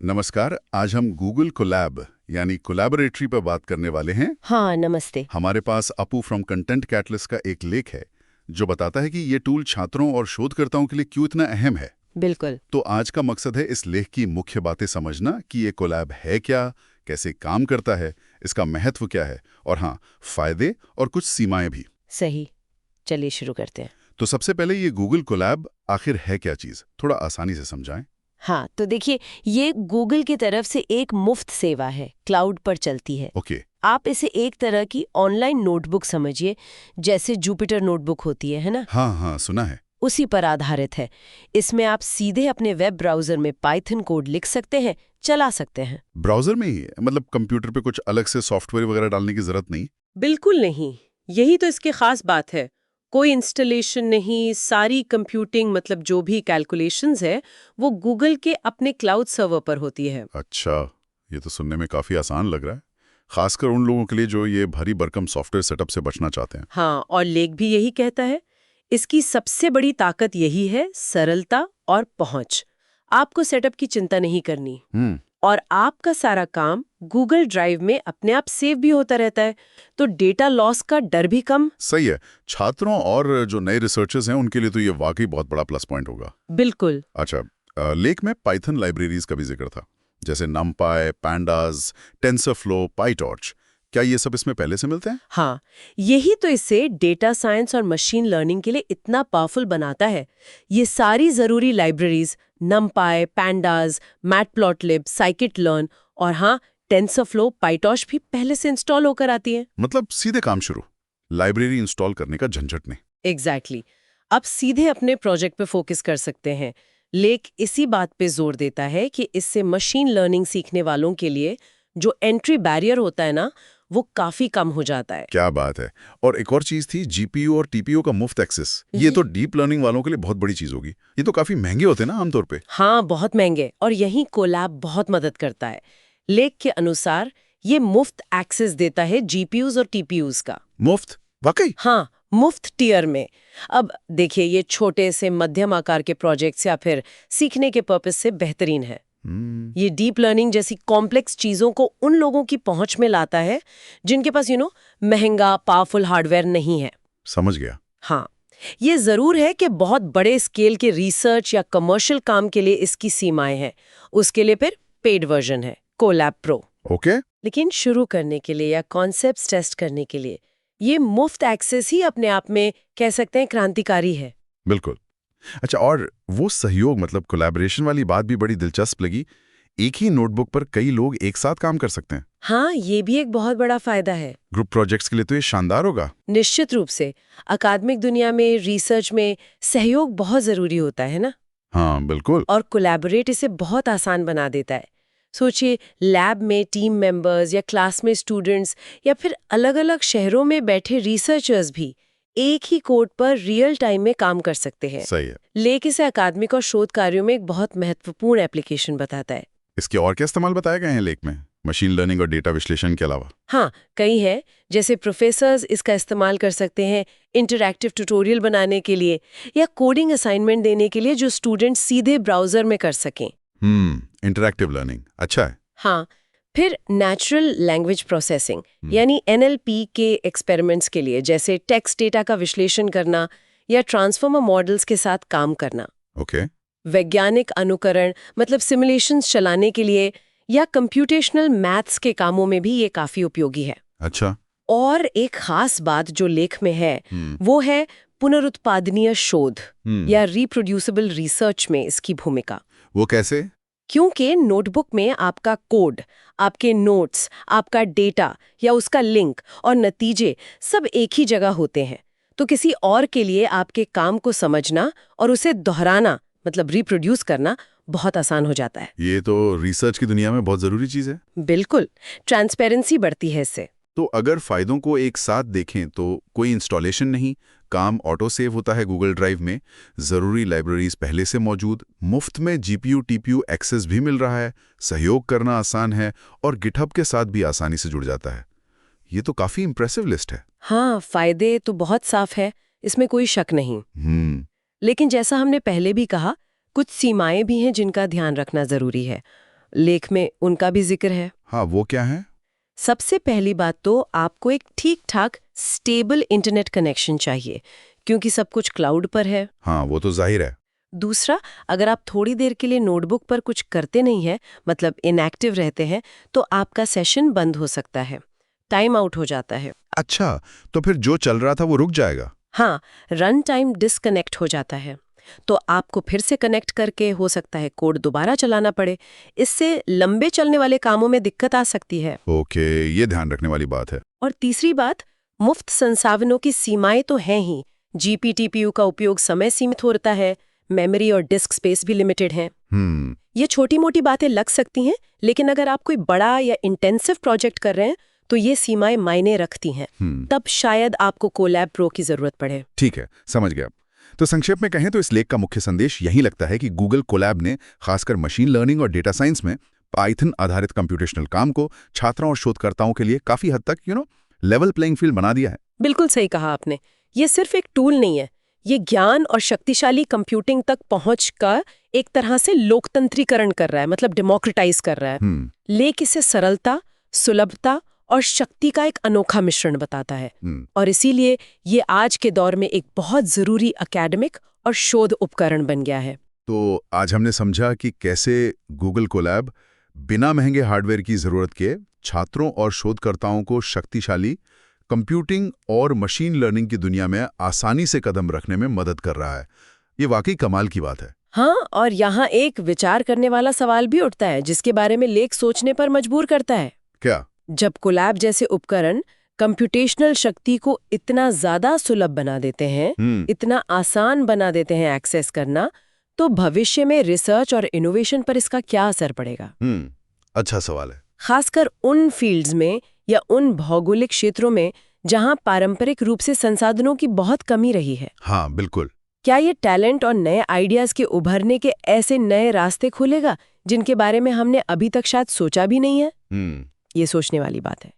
नमस्कार। आज हम गूगल कोलैब यानी कोलैबोरेटरी पर बात करने वाले हैं। हाँ, नमस्ते। हमारे पास अपू फ्रॉम कंटेंट कैटलिस्ट का एक लेख है जो बताता है कि ये टूल छात्रों और शोधकर्ताओं के लिए क्यों इतना अहम है। बिल्कुल। तो आज का मकसद है इस लेख की मुख्य बातें समझना कि ये कोलैब है क्या, कैसे काम करता है, इसका महत्व क्या है और हाँ, फायदे और कुछ सीमाएं भी। सही। चलिए शुरू करते हैं। तो सबसे पहले ये गूगल कोलैब आखिर है क्या चीज, थोड़ा आसानी से समझाएं। हाँ, तो देखिए, ये गूगल की तरफ से एक मुफ्त सेवा है, क्लाउड पर चलती है। ओके। आप इसे एक तरह की ऑनलाइन नोटबुक समझिए, जैसे जुपिटर नोटबुक होती है ना? हाँ हाँ, सुना है। उसी पर आधारित है। इसमें आप सीधे अपने वेब ब्राउजर में पाइथन कोड लिख सकते हैं, चला सकते हैं। ब्राउजर में ही, मतलब कंप्यूटर पे कुछ अलग से सॉफ्टवेयर वगैरह डालने की जरूरत नहीं? बिल्कुल नहीं। यही तो इसकी खास बात है। कोई इंस्टॉलेशन नहीं, सारी कंप्यूटिंग मतलब जो भी कैलकुलेशंस है वो गूगल के अपने क्लाउड सर्वर पर होती है। अच्छा, ये तो सुनने में काफी आसान लग रहा है, खासकर उन लोगों के लिए जो ये भारी भरकम सॉफ्टवेयर सेटअप से बचना चाहते हैं। हाँ, और लेख भी यही कहता है। इसकी सबसे बड़ी ताकत यही है, सरलता और पहुंच। आपको सेटअप की चिंता नहीं करनी और आपका सारा काम गूगल ड्राइव में अपने आप सेव भी होता रहता है, तो डेटा लॉस का डर भी कम। सही है। छात्रों और जो नए रिसर्चर्स हैं उनके लिए तो ये वाकई बहुत बड़ा प्लस पॉइंट होगा। बिल्कुल। अच्छा, लेख में पाइथन लाइब्रेरीज का भी जिक्र था, जैसे नमपाई, पैंडाज, टेंसरफ्लो, पाइटॉर्च। क्या ये सब इसमें पहले से मिलते हैं? हाँ, यही तो इसे डेटा साइंस और मशीन लर्निंग के लिए इतना पावरफुल बनाता है। ये सारी जरूरी लाइब्रेरीज नमपाई, पैंडाज, मैटप्लॉटलिब, साइकिट-लर्न और हाँ, टेंसरफ्लो, पाइटॉश भी पहले से इंस्टॉल होकर आती है। मतलब सीधे काम शुरू, लाइब्रेरी इंस्टॉल करने का झंझट नहीं। एग्जैक्टली। अब सीधे अपने प्रोजेक्ट पे फोकस कर सकते हैं। लेख इसी बात पे जोर देता है कि इससे मशीन लर्निंग सीखने वालों के लिए जो एंट्री बैरियर होता है ना, वो काफी कम हो जाता है। क्या बात है। और एक और चीज थी, जीपीयू और टीपीयू का मुफ्त एक्सेस। ये तो डीप लर्निंग वालों के लिए बहुत बड़ी चीज होगी। ये तो काफी महंगे होते हैं ना आमतौर पे। हाँ, बहुत महंगे, और यही कोलैब बहुत मदद करता है। लेख के अनुसार ये मुफ्त एक्सेस देता है जीपीयूज और टीपीयूज का। मुफ्त? वाकई? हाँ, मुफ्त टियर में। अब देखिए, ये छोटे से मध्यम आकार के प्रोजेक्ट्स या फिर सीखने के पर्पस से बेहतरीन है। ये डीप लर्निंग जैसी कॉम्प्लेक्स चीजों को उन लोगों की पहुंच में लाता है जिनके पास महंगा पावरफुल हार्डवेयर नहीं है। समझ गया। हाँ, ये जरूर है कि बहुत बड़े स्केल के रिसर्च या कमर्शियल काम के लिए इसकी सीमाएं हैं। उसके लिए फिर पेड वर्जन है, कोलैब प्रो। ओके। लेकिन शुरू करने के लिए या कॉन्सेप्ट्स टेस्ट करने के लिए ये मुफ्त एक्सेस ही अपने आप में कह सकते हैं क्रांतिकारी है। बिल्कुल। अच्छा, और वो सहयोग मतलब कोलैबोरेशन वाली बात भी बड़ी दिलचस्प लगी। एक ही नोटबुक पर कई लोग एक साथ काम कर सकते हैं। हाँ, ये भी एक बहुत बड़ा फायदा है। ग्रुप प्रोजेक्ट्स के लिए तो ये शानदार होगा। निश्चित रूप से। अकादमिक दुनिया में, रिसर्च में सहयोग बहुत जरूरी होता है ना। हाँ बिल्कुल। और कोलैबोरेट इसे बहुत आसान बना देता है। सोचिए, लैब में टीम मेंबर्स या क्लास में स्टूडेंट्स या फिर अलग-अलग शहरों में बैठे रिसर्चर्स भी एक ही कोड पर रियल टाइम में काम कर सकते हैं। सही है। लेख इसे अकादमिक और शोध कार्यों में एक बहुत महत्वपूर्ण एप्लीकेशन बताता है। इसके और क्या इस्तेमाल बताए गए हैं लेख में, मशीन लर्निंग और डेटा विश्लेषण के अलावा? हाँ, कई है। जैसे प्रोफेसर्स इसका इस्तेमाल कर सकते हैं इंटरैक्टिव ट्यूटोरियल बनाने के लिए या कोडिंग असाइनमेंट देने के लिए जो स्टूडेंट्स सीधे ब्राउजर में कर सकें। इंटरैक्टिव लर्निंग अच्छा है। हाँ, फिर नेचुरल लैंग्वेज प्रोसेसिंग यानी एनएलपी के एक्सपेरिमेंट्स के लिए, जैसे टेक्स्ट डेटा का विश्लेषण करना या ट्रांसफॉर्मर मॉडल्स के साथ काम करना। ओके। वैज्ञानिक अनुकरण मतलब सिमुलेशंस चलाने के लिए या कंप्यूटेशनल मैथ्स के कामों में भी ये काफी उपयोगी है। अच्छा। और एक खास बात जो लेख में है वो है पुनरुत्पादनीय शोध या रिप्रोड्यूसिबल रिसर्च में इसकी भूमिका। वो कैसे? क्योंकि नोटबुक में आपका कोड, आपके नोट्स, आपका डेटा या उसका लिंक और नतीजे सब एक ही जगह होते हैं, तो किसी और के लिए आपके काम को समझना और उसे दोहराना मतलब रिप्रोड्यूस करना बहुत आसान हो जाता है। ये तो रिसर्च की दुनिया में बहुत जरूरी चीज है। बिल्कुल, ट्रांसपेरेंसी बढ़ती है इससे। तो अगर फायदों को एक साथ देखें तो कोई इंस्टॉलेशन नहीं, काम ऑटो सेव होता है गूगल ड्राइव में, जरूरी लाइब्रेरीज पहले से मौजूद, मुफ्त में जीपीयू टीपीयू एक्सेस भी मिल रहा है, सहयोग करना आसान है और गिटहब के साथ भी आसानी से जुड़ जाता है। ये तो काफी इंप्रेसिव लिस्ट है। हाँ, फायदे तो बहुत साफ है, इसमें कोई शक नहीं। लेकिन जैसा हमने पहले भी कहा, कुछ सीमाएं भी हैं जिनका ध्यान रखना जरूरी है। लेख में उनका भी जिक्र है। हाँ, वो क्या है? सबसे पहली बात तो आपको एक ठीक-ठाक स्टेबल इंटरनेट कनेक्शन चाहिए, क्योंकि सब कुछ क्लाउड पर है। हाँ, वो तो जाहिर है। दूसरा, अगर आप थोड़ी देर के लिए नोटबुक पर कुछ करते नहीं हैं, मतलब इनएक्टिव रहते हैं, तो आपका सेशन बंद हो सकता है, टाइम आउट हो जाता है। अच्छा, तो फिर जो चल रहा था वो रुक जाएगा? हाँ, रन टाइम डिस्कनेक्ट हो जाता है, तो आपको फिर से कनेक्ट करके हो सकता है कोड दोबारा चलाना पड़े। इससे लंबे चलने वाले कामों में दिक्कत आ सकती है। ओके, ये ध्यान रखने वाली बात है। और तीसरी बात, मुफ्त संसाधनों की सीमाएं तो हैं ही। GPTPU का उपयोग समय सीमित होता है, मेमोरी और डिस्क स्पेस भी लिमिटेड हैं। ये छोटी मोटी बातें लग सकती हैं, लेकिन अगर आप कोई बड़ा या इंटेंसिव प्रोजेक्ट कर रहे हैं तो ये सीमाएं मायने रखती हैं। तब शायद आपको कोलैब प्रो की जरूरत पड़े। ठीक है, समझ गया। तो संक्षेप में कहें तो इस लेख का मुख्य संदेश यही लगता है कि गूगल कोलैब ने खासकर मशीन लर्निंग और डेटा साइंस में पाइथन आधारित कंप्यूटेशनल काम को छात्रों और शोधकर्ताओं के लिए काफी हद तक लेवल प्लेइंग फील्ड बना दिया है। बिल्कुल सही कहा आपने। ये सिर्फ एक टूल नहीं है, ये ज्ञान और शक्तिशाली कंप्यूटिंग तक पहुंच का एक तरह से लोकतंत्रीकरण कर रहा है, मतलब डेमोक्रेटाइज कर रहा है। लेख इसे सरलता, सुलभता और शक्ति का एक अनोखा मिश्रण बताता है। और इसीलिए ये आज के दौर में एक बहुत जरूरी एकेडमिक और शोध उपकरण बन गया है। तो आज हमने समझा कि कैसे गूगल कोलैब बिना महंगे हार्डवेयर की जरूरत के छात्रों और शोधकर्ताओं को शक्तिशाली कंप्यूटिंग और मशीन लर्निंग की दुनिया में आसानी से कदम रखने में मदद कर रहा है। ये वाकई कमाल की बात है। हाँ, और यहाँ एक विचार करने वाला सवाल भी उठता है, जिसके बारे में लेख सोचने पर मजबूर करता है। क्या? जब कोलैब जैसे उपकरण कंप्यूटेशनल शक्ति को इतना ज्यादा सुलभ बना देते हैं, इतना आसान बना देते हैं एक्सेस करना, तो भविष्य में रिसर्च और इनोवेशन पर इसका क्या असर पड़ेगा? अच्छा सवाल है। खासकर उन फील्ड्स में या उन भौगोलिक क्षेत्रों में जहां पारंपरिक रूप से संसाधनों की बहुत कमी रही है। हाँ, बिल्कुल। क्या ये टैलेंट और नए आइडियाज के उभरने के ऐसे नए रास्ते खोलेगा जिनके बारे में हमने अभी तक शायद सोचा भी नहीं है? ये सोचने वाली बात है।